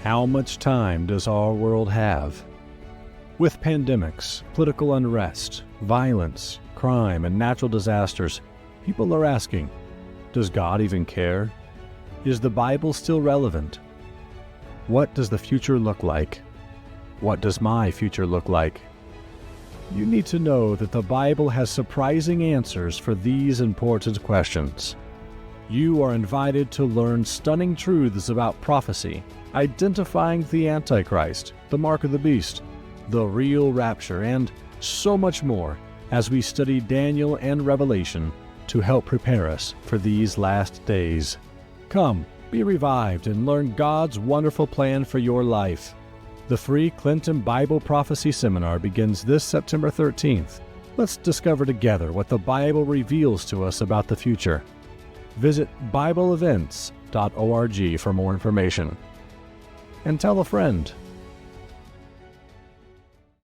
How much time does our world have? With pandemics, political unrest, violence, crime, and natural disasters, people are asking, does God even care? Is the Bible still relevant? What does the future look like? What does my future look like? You need to know that the Bible has surprising answers for these important questions. You are invited to learn stunning truths about prophecy, identifying the Antichrist, the mark of the beast, the real rapture, and so much more as we study Daniel and Revelation to help prepare us for these last days. Come, be revived and learn God's wonderful plan for your life. The free Clinton Bible Prophecy Seminar begins this September 13th. Let's discover together what the Bible reveals to us about the future. Visit BibleEvents.org for more information. And tell a friend.